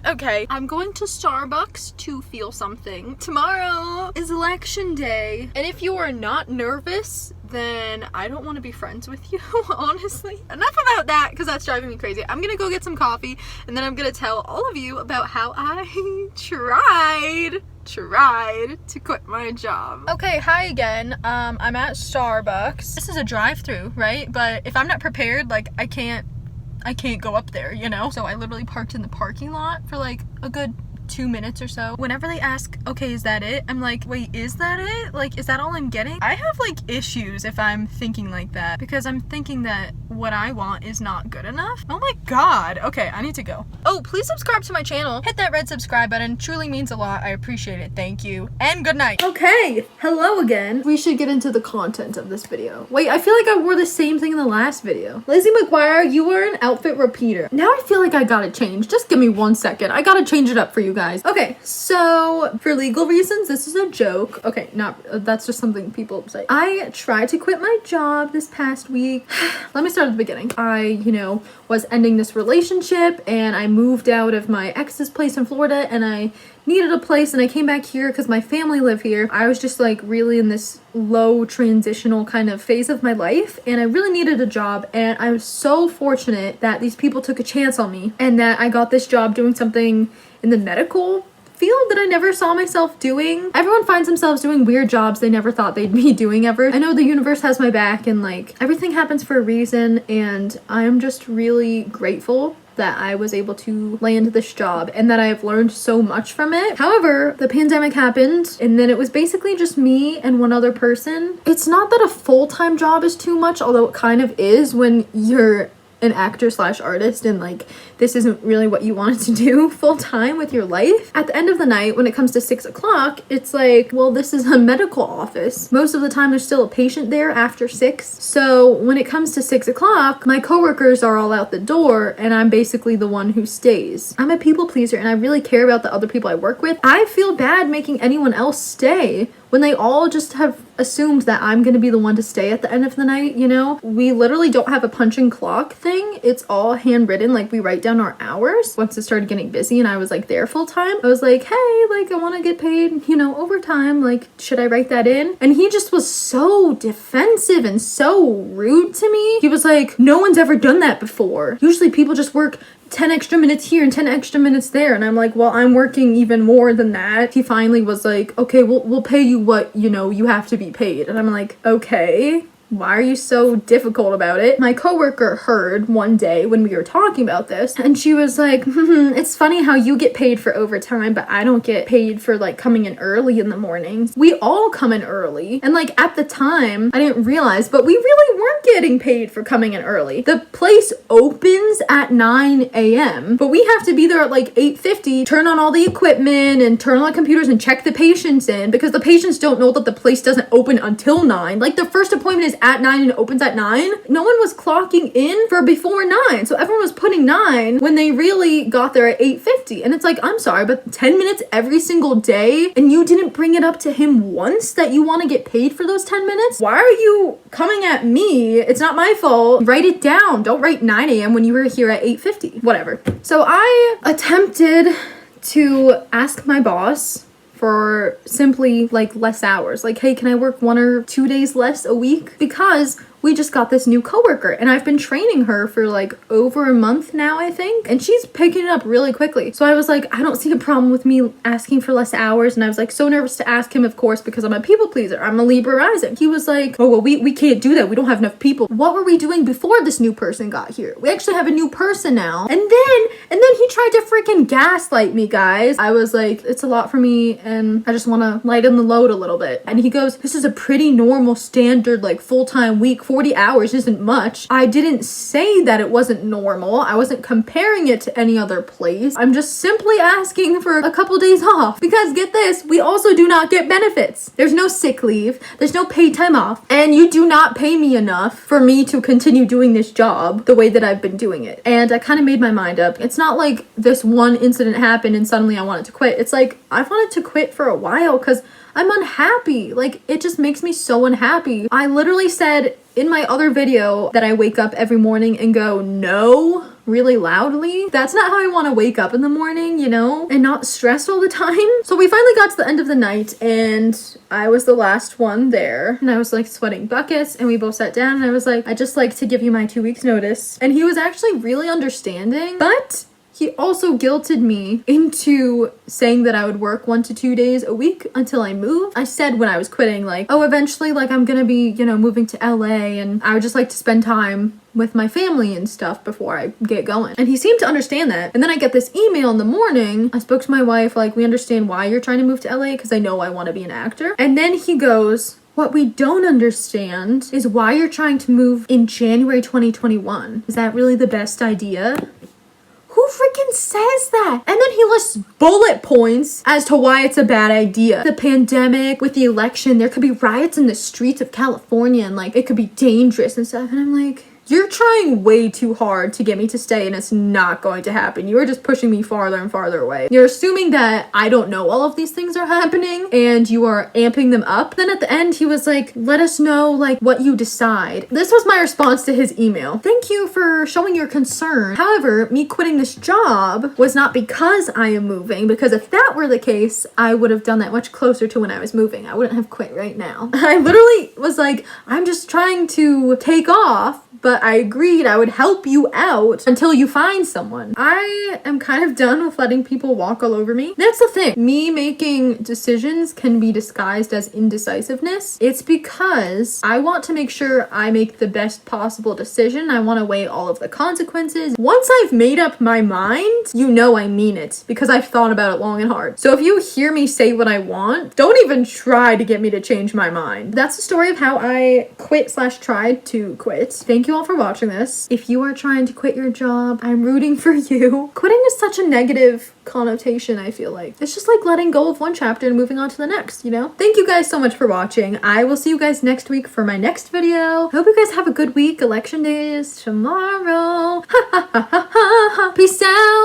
Okay, I'm going to Starbucks to feel something. Tomorrow is election day, and if you are not nervous, then I don't want to be friends with you, honestly. Enough about that, because that's driving me crazy. I'm gonna go get some coffee, and then I'm gonna tell all of you about how I tried to quit my job. Okay, hi again. I'm at Starbucks. This is a drive-through, right? But if I'm not prepared, like, I can't go up there, you know? So I literally parked in the parking lot for like a good 2 minutes or so. Whenever they ask, okay, is that it? I'm like, wait, is that it? Like, is that all I'm getting? I have like issues if I'm thinking like that, because I'm thinking that what I want is not good enough. Oh my god. Okay, I need to go. Oh, please subscribe to my channel. Hit that red subscribe button. It truly means a lot. I appreciate it. Thank you. And good night. Okay, hello again. We should get into the content of this video. Wait, I feel like I wore the same thing in the last video. Lizzie McGuire, you were an outfit repeater. Now I feel like I gotta change. Just give me 1 second. I gotta change it up for you guys. Okay, so for legal reasons, this is a joke. Okay, that's just something people say. I tried to quit my job this past week. Let me start at the beginning. I, was ending this relationship, and I moved out of my ex's place in Florida, and I needed a place, and I came back here because my family live here. I was just like really in this low transitional kind of phase of my life, and I really needed a job, and I was so fortunate that these people took a chance on me and that I got this job doing something in the medical field that I never saw myself doing. Everyone finds themselves doing weird jobs they never thought they'd be doing ever. I know the universe has my back, and like everything happens for a reason, and I'm just really grateful that I was able to land this job and that I've learned so much from it. However, the pandemic happened, and then it was basically just me and one other person. It's not that a full-time job is too much, although it kind of is when you're an actor slash artist and like this isn't really what you wanted to do full time with your life. At the end of the night, when it comes to 6 o'clock, it's like, well, this is a medical office. Most of the time there's still a patient there after 6. So when it comes to 6 o'clock, my coworkers are all out the door, and I'm basically the one who stays. I'm a people pleaser, and I really care about the other people I work with. I feel bad making anyone else stay when they all just have assumed that I'm gonna be the one to stay at the end of the night, We literally don't have a punching clock thing. It's all handwritten, like we write down our hours. Once it started getting busy and I was like there full time, I was like, hey, like I wanna get paid, overtime, like should I write that in? And he just was so defensive and so rude to me. He was like, no one's ever done that before. Usually people just work 10 extra minutes here and 10 extra minutes there. And I'm like, well, I'm working even more than that. He finally was like, okay, we'll pay you what, you have to be paid. And I'm like, okay, why are you so difficult about it? My coworker heard one day when we were talking about this, and she was like, it's funny how you get paid for overtime, but I don't get paid for like coming in early in the mornings. We all come in early. And like at the time, I didn't realize, but we really weren't getting paid for coming in early. The place opens at 9 a.m., but we have to be there at like 8:50, turn on all the equipment and turn on the computers and check the patients in, because the patients don't know that the place doesn't open until 9. Like the first appointment is at 9 and it opens at 9. No one was clocking in for before 9. So everyone was putting 9 when they really got there at 8:50. And it's like, I'm sorry, but 10 minutes every single day, and you didn't bring it up to him once that you want to get paid for those 10 minutes? Why are you coming at me? It's not my fault. Write it down. Don't write 9 a.m. when you were here at 8:50. Whatever. So I attempted to ask my boss for simply like less hours. Like, hey, can I work 1 or 2 days less a week? Because we just got this new coworker, and I've been training her for like over a month now, I think, and she's picking it up really quickly. So I was like, I don't see a problem with me asking for less hours, and I was like so nervous to ask him, of course, because I'm a people pleaser. I'm a Libra rising. He was like, oh, well, we can't do that. We don't have enough people. What were we doing before this new person got here? We actually have a new person now. And then he tried to freaking gaslight me, guys. I was like, it's a lot for me, and I just want to lighten the load a little bit. And he goes, this is a pretty normal standard like full-time week. 40 hours isn't much. I didn't say that it wasn't normal. I wasn't comparing it to any other place. I'm just simply asking for a couple days off, because get this, we also do not get benefits. There's no sick leave. There's no paid time off. And you do not pay me enough for me to continue doing this job the way that I've been doing it. And I kind of made my mind up. It's not like this one incident happened and suddenly I wanted to quit. It's like I've wanted to quit for a while because I'm unhappy. Like, it just makes me so unhappy. I literally said in my other video that I wake up every morning and go, no, really loudly. That's not how I want to wake up in the morning, you know, and not stressed all the time. So we finally got to the end of the night and I was the last one there and I was like sweating buckets and we both sat down and I was like, I just like to give you my 2 weeks notice. And he was actually really understanding, but he also guilted me into saying that I would work 1 to 2 days a week until I move. I said when I was quitting, like, oh, eventually, like, I'm gonna be, you know, moving to LA and I would just like to spend time with my family and stuff before I get going. And he seemed to understand that. And then I get this email in the morning. I spoke to my wife, like, we understand why you're trying to move to LA because I know I want to be an actor. And then he goes, what we don't understand is why you're trying to move in January 2021. Is that really the best idea? Who freaking says that? And then he lists bullet points as to why it's a bad idea. The pandemic, with the election, there could be riots in the streets of California and like it could be dangerous and stuff. And I'm like, you're trying way too hard to get me to stay and it's not going to happen. You are just pushing me farther and farther away. You're assuming that I don't know all of these things are happening and you are amping them up. Then at the end, he was like, let us know like what you decide. This was my response to his email. Thank you for showing your concern. However, me quitting this job was not because I am moving, because if that were the case, I would have done that much closer to when I was moving. I wouldn't have quit right now. I literally was like, I'm just trying to take off, but I agreed I would help you out until you find someone. I am kind of done with letting people walk all over me. That's the thing. Me making decisions can be disguised as indecisiveness. It's because I want to make sure I make the best possible decision. I want to weigh all of the consequences. Once I've made up my mind, you know I mean it because I've thought about it long and hard. So if you hear me say what I want, don't even try to get me to change my mind. That's the story of how I quit/tried to quit. Thank you all for watching this. If you are trying to quit your job, I'm rooting for you. Quitting is such a negative connotation, I feel like. It's just like letting go of one chapter and moving on to the next, you know? Thank you guys so much for watching. I will see you guys next week for my next video. Hope you guys have a good week. Election day is tomorrow. Peace out.